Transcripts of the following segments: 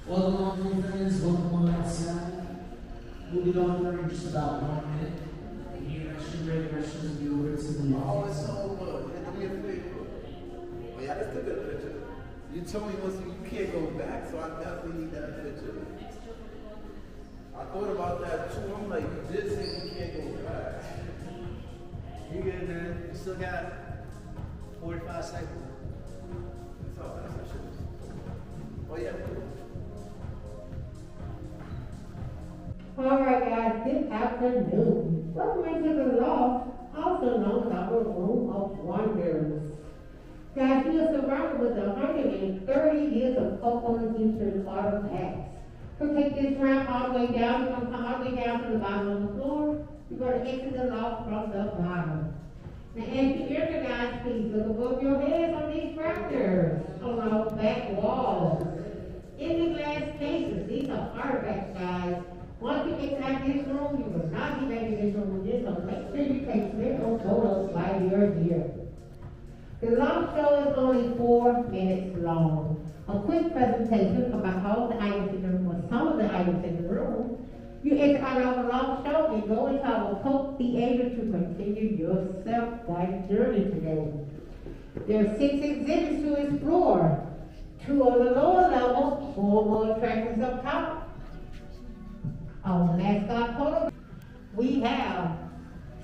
Welcome on, my friends. Welcome on outside. We'll be going there in just about 1 minute. Your registration will be over to the Oh, it's so good. Hit me a favor. Oh, yeah, let's take a picture. You told me once you can't go back, so I definitely need that picture. I thought about that too. I'm like, you did say you can't go back. You good, man? You still got 45 seconds. That's all fast I should. Oh, yeah. All right, guys, good afternoon. Welcome into the loft, also known as our room of wonders. Guys, we are surrounded with 130 years of Coca-Cola featured artifacts. So take this ramp all the way down. You're going to come all the way down to the bottom of the floor. You're going to exit the loft from the bottom. Now, as you enter, guys, please look above your heads on these raptors, on our back walls. In the glass cases, these are artifacts, guys. Once you exit out this room, you will not be back in this room again, so make sure you take little photos while you're here. The long show is only 4 minutes long. A quick presentation about all the items in the room, or some of the items in the room. You exit out of the long show and go into our Coke Theater to continue your self-guided journey today. There are 6 exhibits to explore. 2 on the lower level, 4 more attractions up top. Our mascot photo. We have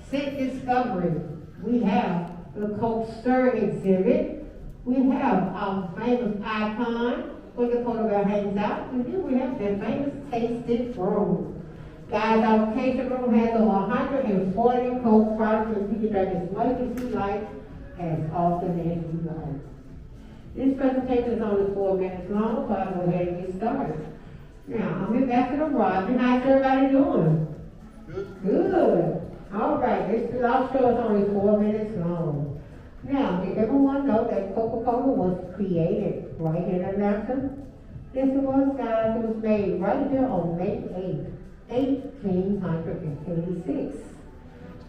Scent Discovery. We have the Coke Stir exhibit. We have our famous icon where the polar bear hangs out. And then we have the famous tasting room. Guys, our tasting room has over 140 Coke products, and you can drink as much as you like, as often as you like. This presentation is only 4 minutes long, so I'll go ahead and get started. Now, I'm Ambassador Roger. How's everybody doing? Good. Good. All right, this last show is only 4 minutes long. Now, did everyone know that Coca-Cola was created right here in Atlanta? Yes, it was, guys. It was made right here on May 8th, 1886,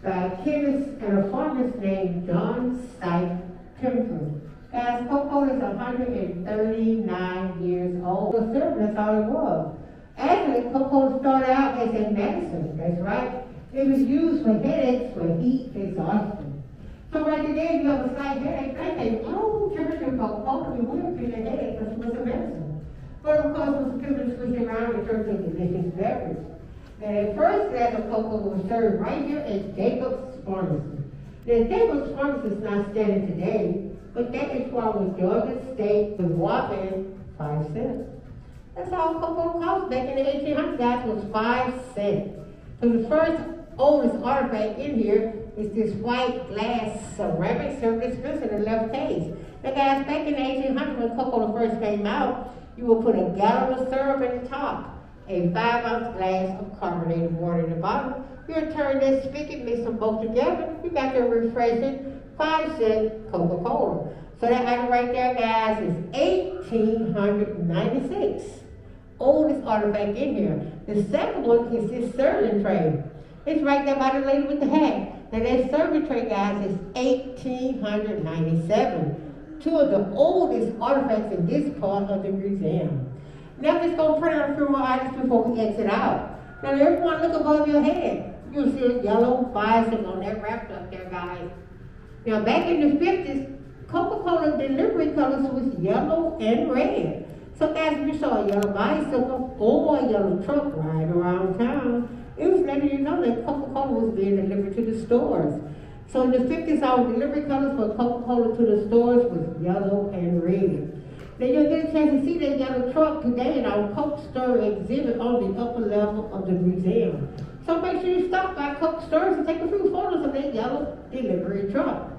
by a chemist and a pharmacist named John Stipe Templeton. Guys, Coca-Cola is 139 years old. So certainly that's all it was. Actually, Coca-Cola started out as a medicine, that's right. It was used for headaches, for heat exhaustion. So right today, you have a slight headache, they say, oh, temperature Coca-Cola, you will feel a headache because it was a medicine. But of course, it was temperature switching around in terms of delicious beverage. And the first glass of Coca-Cola was served right here at Jacob's Pharmacy. Now, Jacob's Pharmacy is not standing today, but that is why with Georgia State, the whopping 5 cents. That's all Coca-Cola cost back in the 1800s, guys, was 5 cents. So the first oldest artifact in here is this white glass ceramic syrup dispenser in the left case. Now guys, back in the 1800s when Coca-Cola first came out, you would put a gallon of syrup in the top, a 5-ounce glass of carbonated water in the bottom. You would turn this spigot, mix them both together, you got your refreshing 5-cent Coca-Cola. So that item right there, guys, is 1896. Oldest artifact in here. The second one is this serving tray. It's right there by the lady with the hat. Now that serving tray, guys, is 1897. 2 of the oldest artifacts in this part of the museum. Now I'm just going to print out a few more items before we exit out. Now everyone look above your head. You'll see a yellow bison on that wrapped up there, guys. Now back in the 50s, Coca-Cola delivery colors was yellow and red. So guys, if you saw a yellow bicycle or a yellow truck riding around town, it was letting you know that Coca-Cola was being delivered to the stores. So in the 50s, our delivery colors for Coca-Cola to the stores was yellow and red. Now you'll get a chance to see that yellow truck today in our Coke Store exhibit on the upper level of the museum. So make sure you stop by Coke stores and take a few photos of that yellow delivery truck.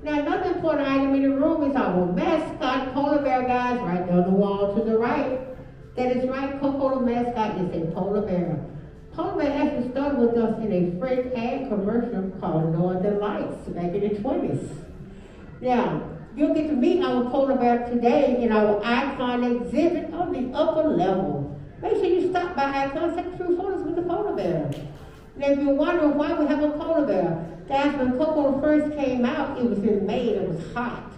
Now another important item in the room is our mascot polar bear, guys, right down the wall to the right. That is right, Coca-Cola mascot is a polar bear. Polar bear actually started with us in a French ad commercial called Northern Lights back in the 20s. Now, you'll get to meet our polar bear today in our icon exhibit on the upper level. Make sure you stop by Icon, take a few photos with the polar bear. Now, if you're wondering why we have a polar bear, guys, when Coca-Cola first came out, it was in May, it was hot.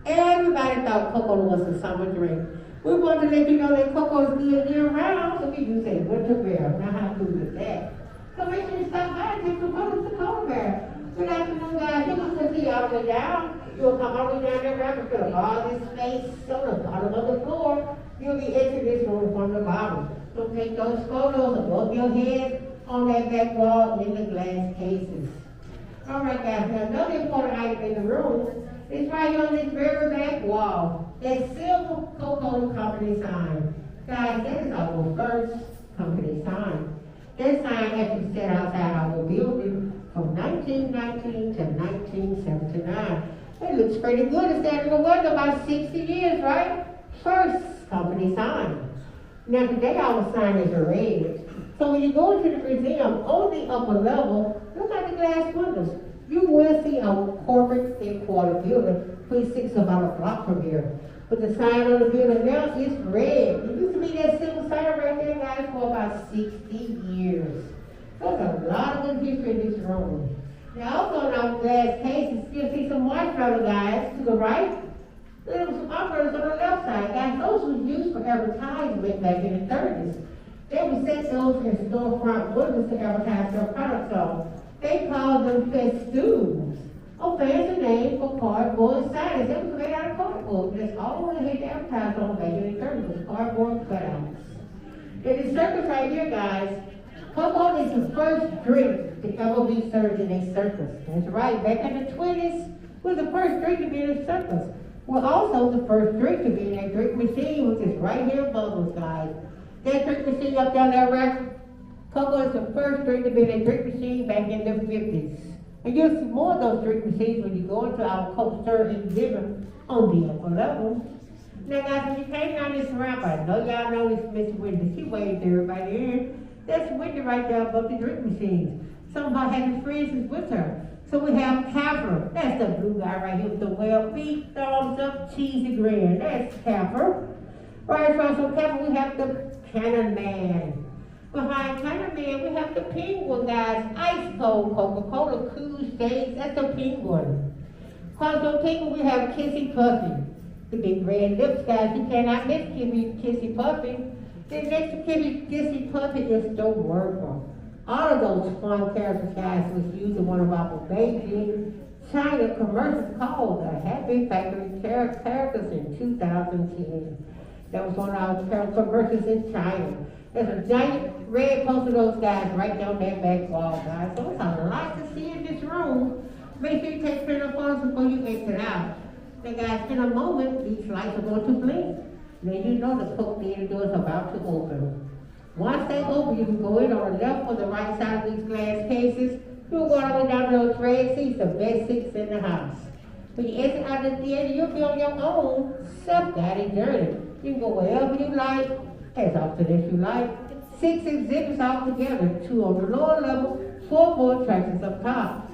Everybody thought Coca-Cola was a summer drink. We want to let you know that cocoa is good year round. So people say winter bear. Now how good is that? So make sure you stop by and take some photos of Coca Bear. Good afternoon, guys. You can see all the way down. You'll come all the way down there, wrap and fill up all this space on the bottom of the floor. You'll be exiting this room from the bottom. So take those photos above your head on that back wall in the glass cases. All right, guys. Now another important item in the room is right here on this very back wall. That silver Coca-Cola company sign. Guys, that is our first company sign. That sign actually sat outside our building from 1919 to 1979. It looks pretty good. It's sat in the weather about 60 years, right? First company sign. Now today our sign is red. So when you go into the museum, on the upper level, look at the glass windows. You will see our corporate headquarters building, which sits about a block from here. But the sign on the building now is red. It used to be that silver sign right there, guys, for about 60 years. There's a lot of good history in this room. Now also in our glass cases, you'll see some marshmallow guys to the right. There were some umbrellas on the left side, guys. Those were used for advertisement back in the 30s. They would set those in storefront windows to advertise their products on. They called them festoons. A fancy name for cardboard signs. They were made out of cardboard. That's all they had to advertise on back in the 30s was cardboard cutouts. In the circus right here, guys, Coca-Cola is the first drink to ever be served in a circus. That's right, back in the 20s, was the first drink to be in a circus. We're also the first drink to be in a drink machine, which is right here above us, guys. That drink machine up down there, right? Coca-Cola is the first drink to be in a drink machine back in the 50s. And you'll see more of those drink machines when you go into our coaster exhibit on the upper level. Now, guys, when you came down this ramp, I know y'all know this Miss Wendy. She waved everybody in. That's Wendy right there above the drink machines. Some of our happy friends is with her. So we have Capper. That's the blue guy right here with the well-beat, thumbs up, cheesy grin. That's Capper. Right across from Capper, we have the Cannon Man. Behind Cannon Man, we have the Penguin, guys. Ice cold Coca-Cola, cool shades. That's the Penguin. Across from Penguin, we have Kissy Puppy. The big red lips, guys. You cannot miss Kissy Puppy. Then next to Kissy Puppy is the Worker. All of those fun characters, guys, was used in one of our Beijing, China commercials called the Happy Factory characters in 2010. That was one of our commercials in China. There's a giant red poster of those guys right down that back wall, guys. So it's a lot to see in this room. Make sure you take plenty of photos before you exit out. Now, guys, in a moment, these lights are going to blink. Now you know the Coke theater door is about to open. Once they open, you can go in on the left or the right side of these glass cases. You'll go all the way down to those red seats, the best seats in the house. When you exit out of the theater, you'll be on your own self-guided journey. You can go wherever you like, as often as you like. 6 exhibits all together, 2 on the lower level, 4 more attractions up top.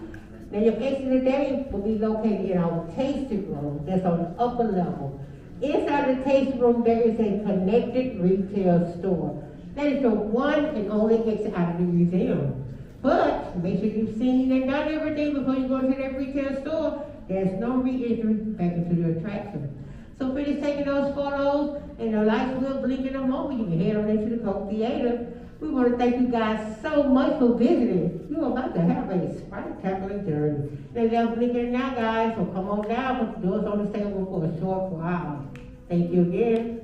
Now your exit today will be located in our tasting room that's on the upper level. Inside the tasting room, there is a connected retail store. That is the one and only exit out of the museum. But make sure you've seen and done everything before you go to that retail store. There's no re-entry back into the attraction. So finish taking those photos, and the lights will blink in a moment. You can head on into the Coke Theater. We want to thank you guys so much for visiting. You're about to have a spectacular journey. They're blinking now, guys, so come on down, but the doors on the table for a short while. Thank you again.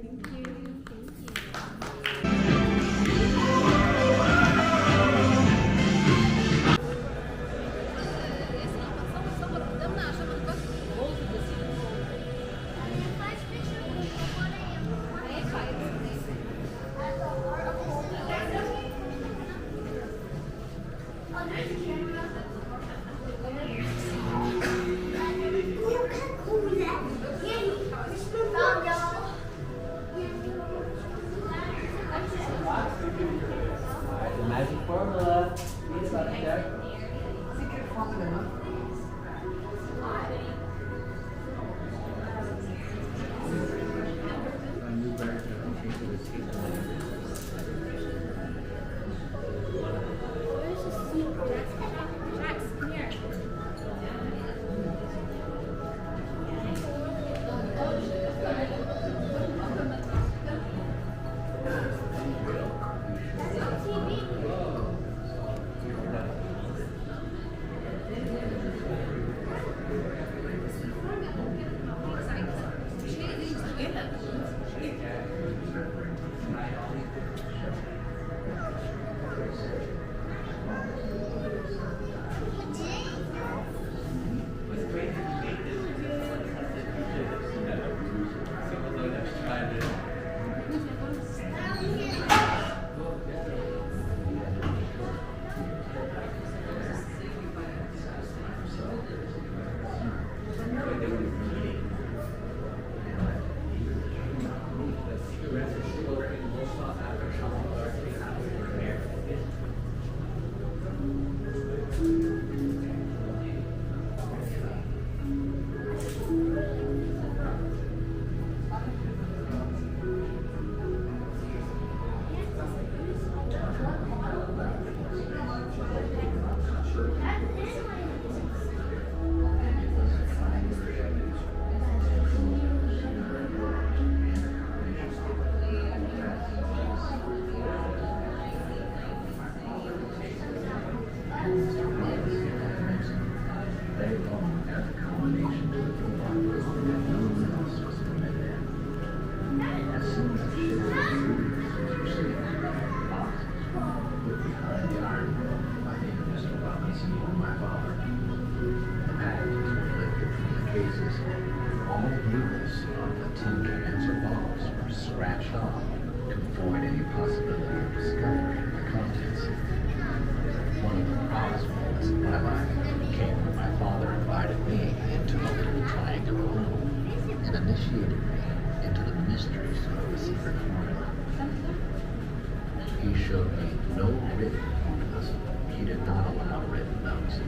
showed me no written because he did not allow written notes.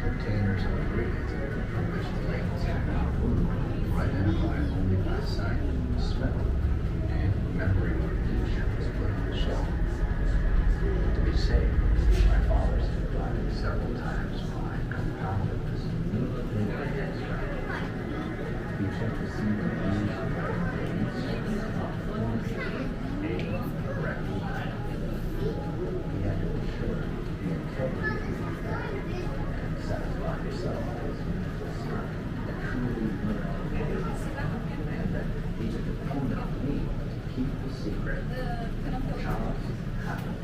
Containers of ingredients from which the labels were identified only by sight, smell, and memory recognition was put on the shelf. To be safe, my father supplied several times by compounded this ingredient extract. He checked to see that these ingredients correctly. He had to ensure the integrity of the fact and satisfy himself with his mental son that truly learned and that he could depend on me to keep the secret. Charles happened.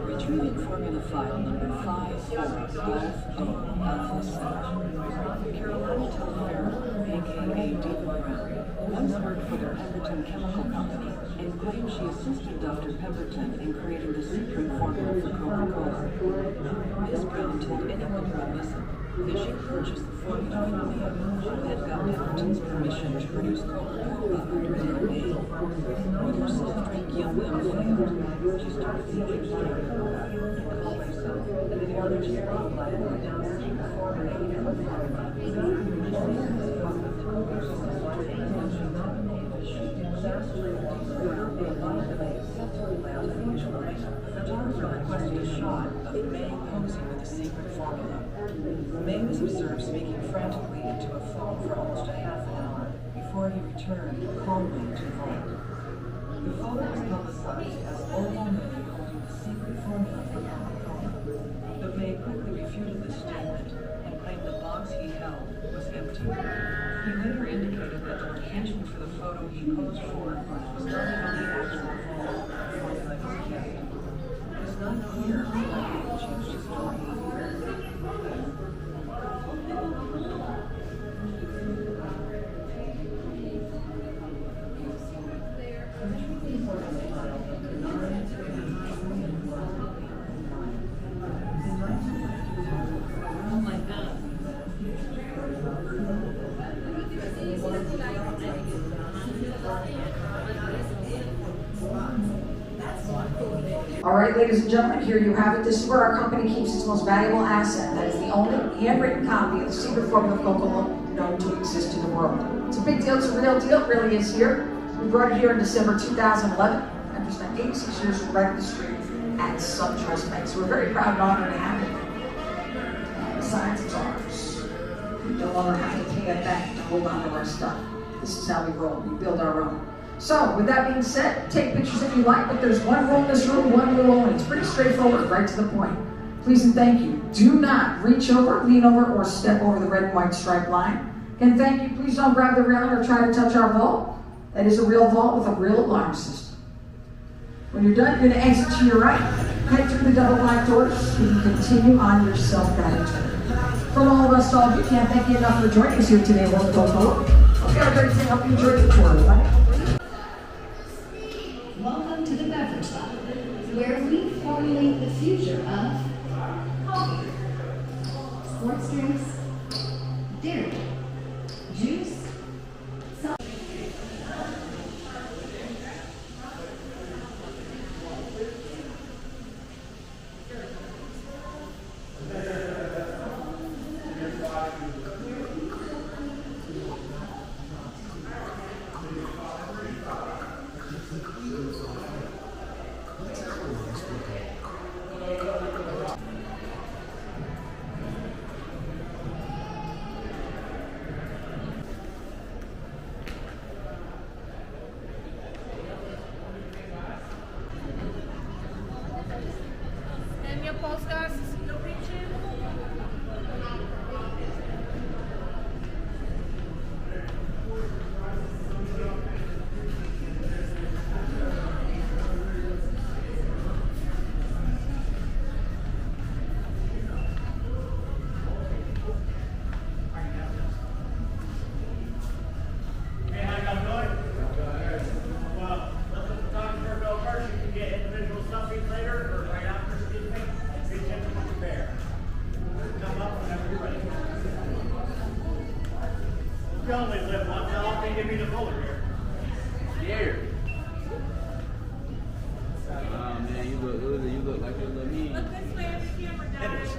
Retrieving formula file number 5450 Alpha 7. Carolina Telefera, aka Diva Brown, once worked for the Pemberton Chemical Company and claimed she assisted Dr. Pemberton in creating the secret formula for Coca-Cola. Ms. Brown told anyone who would listen that she purchased the formula from me and got Pemberton's permission to produce Coca-Cola under their name. When her soft-drink Yum Yum failed, she started thinking straight and called herself the Orange requested a shot of May posing with the secret formula. May was observed speaking frantically into a phone for almost a half an hour before he returned calmly to the vault. The photo was publicized as Oral May holding the secret formula for Coca-Cola. But May quickly refuted this statement and claimed the box he held was empty. He later indicated that the location for the photo he posed for was not even the actual vault the formula was kept. It is not clear why he changed his story. All right, ladies and gentlemen, here you have it. This is where our company keeps its most valuable asset. That is the only handwritten copy of the secret formula of Coca-Cola known to exist in the world. It's a big deal. It's a real deal. It really is here. We brought it here in December 2011 after spent 86 years right up the street at SunTrust Bank. So we're very proud and honored to have it. And besides, it's ours. We no longer have to pay a bank to hold on to our stuff. This is how we roll. We build our own. So, with that being said, take pictures if you like, but there's one rule in this room, one rule only. It's pretty straightforward, right to the point. Please and thank you. Do not reach over, lean over, or step over the red and white striped line. Again, thank you. Please don't grab the railing or try to touch our vault. That is a real vault with a real alarm system. When you're done, you're going to exit to your right, head through the double black doors, and you continue on your self-guided tour. From all of us to all of you, can't thank you enough for joining us here today at Coca-Cola. Hope you have a great day. Hope you enjoyed the tour, everybody. Welcome to the Beverage Lab, where we formulate the future of coffee, sports drinks, dairy, juice. And your postcards, your picture? Hey, how y'all doing? Well, let the photographer go first. You can get individual selfies later or right after, excuse me. Be gentle with the bear. Come up whenever you're ready. You only live once. How often give me the folder here? Here. Oh man, you look like you look mean. Look this way at the camera, guys.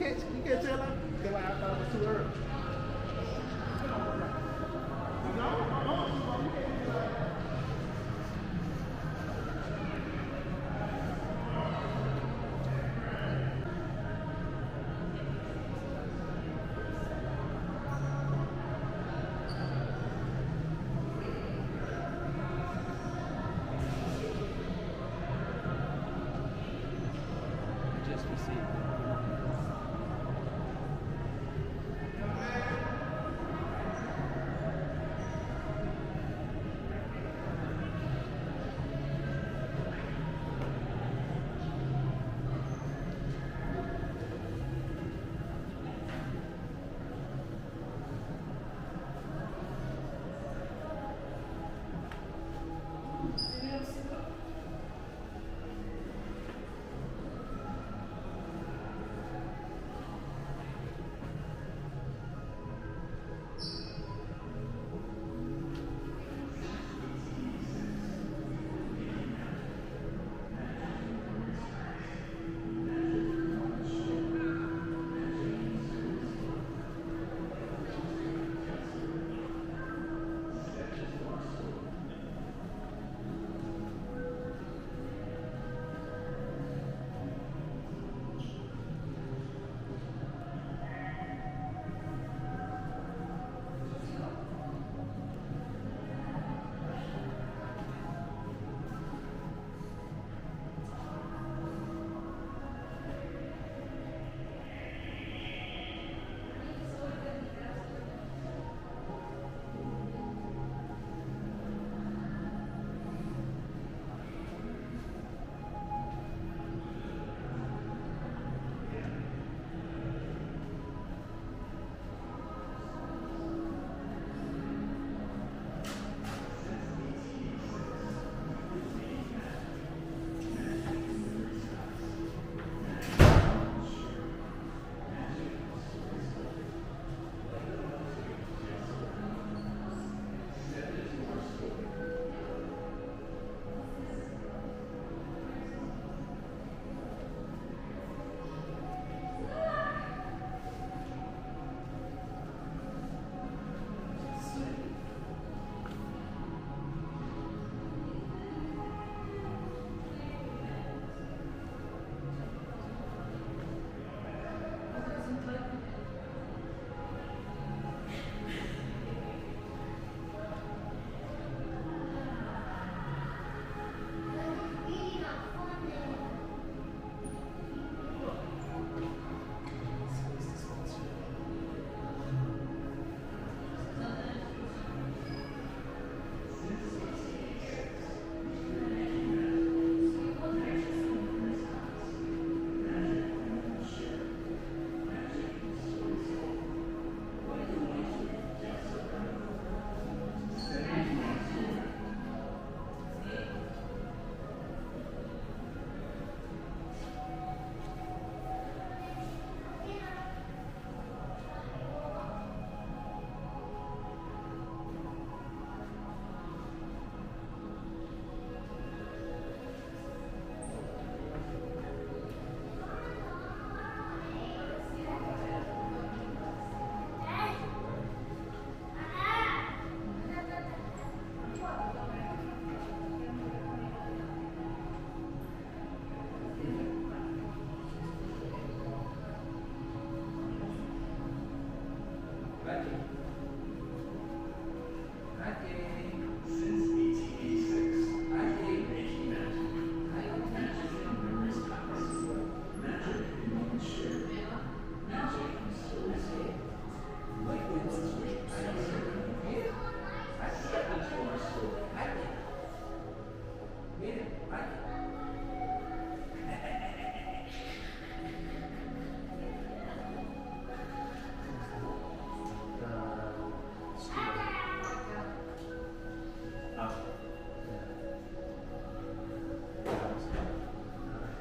You can't tell I thought it was too early. Just received.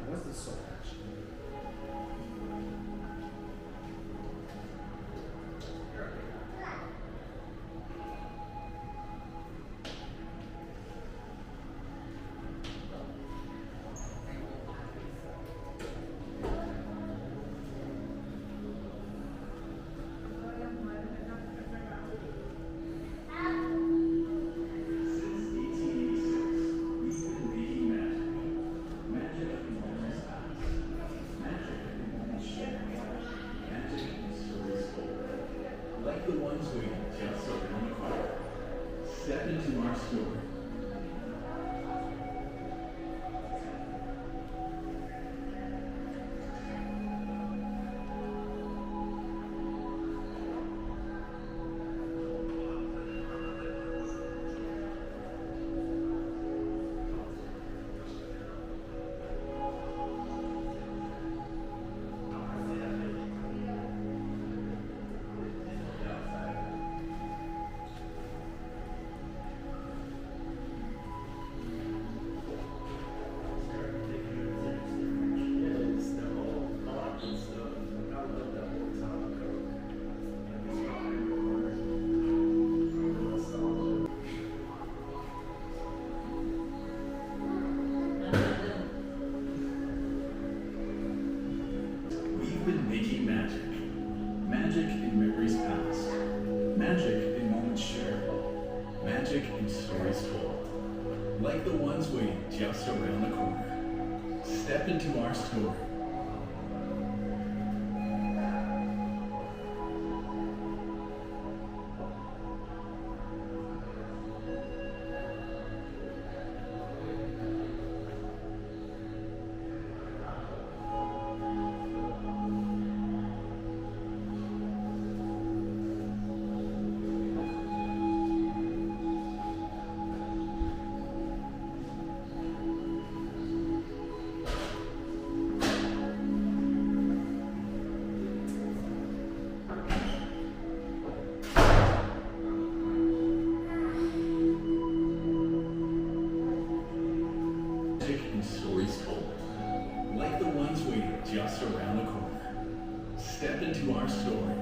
What's the soul action? Like the ones waiting just around the corner. Step into our story. We've been making magic. Magic in memories past. Magic in moments shared. Magic in stories told. Like the ones waiting just around the corner. Step into our story. Magic and stories told. Like the ones waiting just around the corner. Step into our story.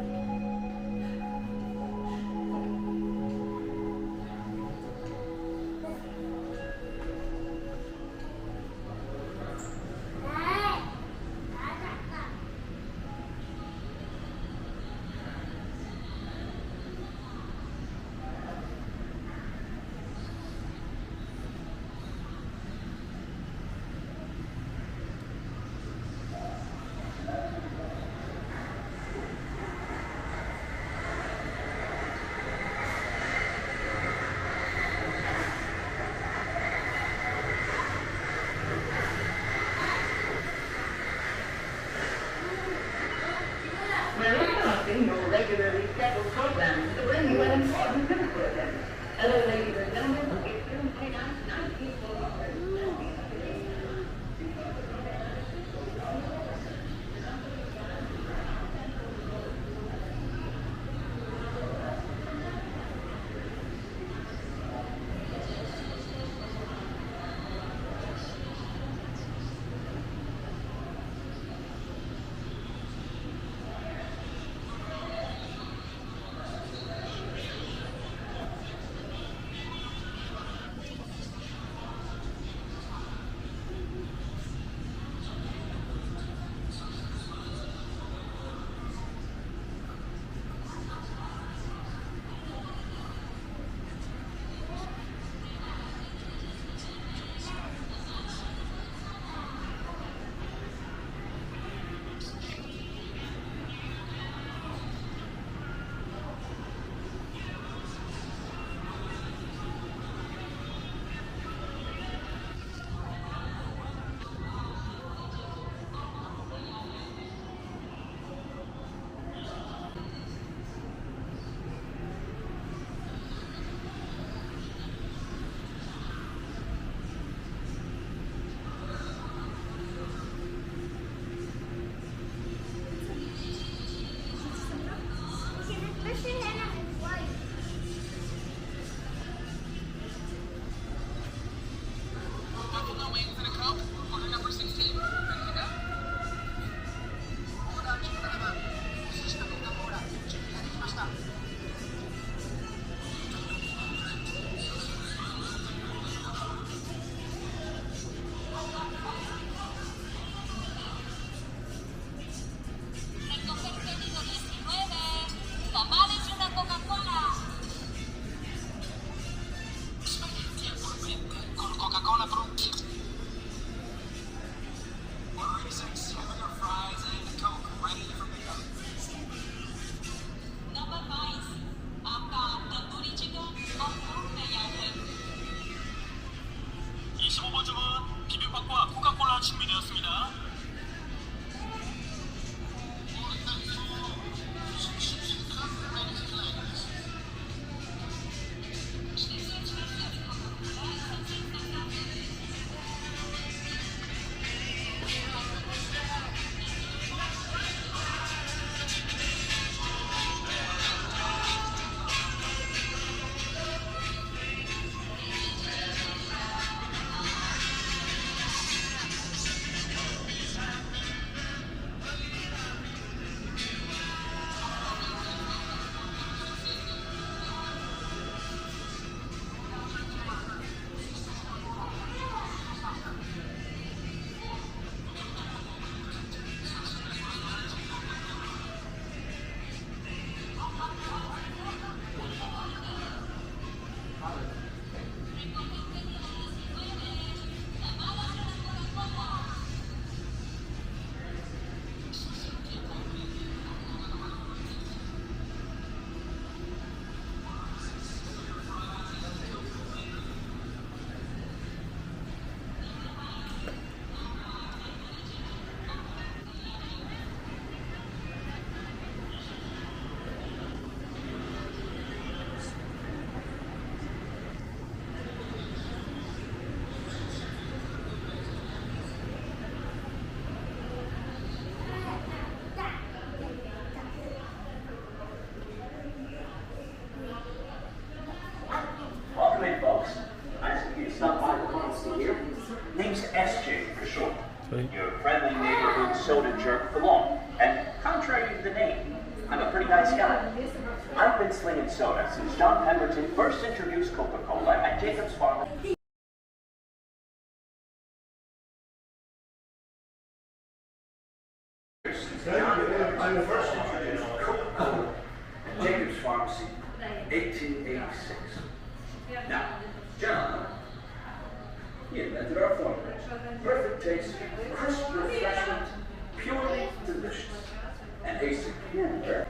Your friendly neighborhood soda jerk for long. And contrary to the name, I'm a pretty nice guy. I've been slinging soda since John Pemberton first introduced Coca-Cola at Jacob's Farm. Since John Pemberton first introduced Coca-Cola at Jacob's Pharmacy, 1886. Now, gentlemen, he invented our formula. Perfect taste, crisp refreshment, purely delicious, and a superior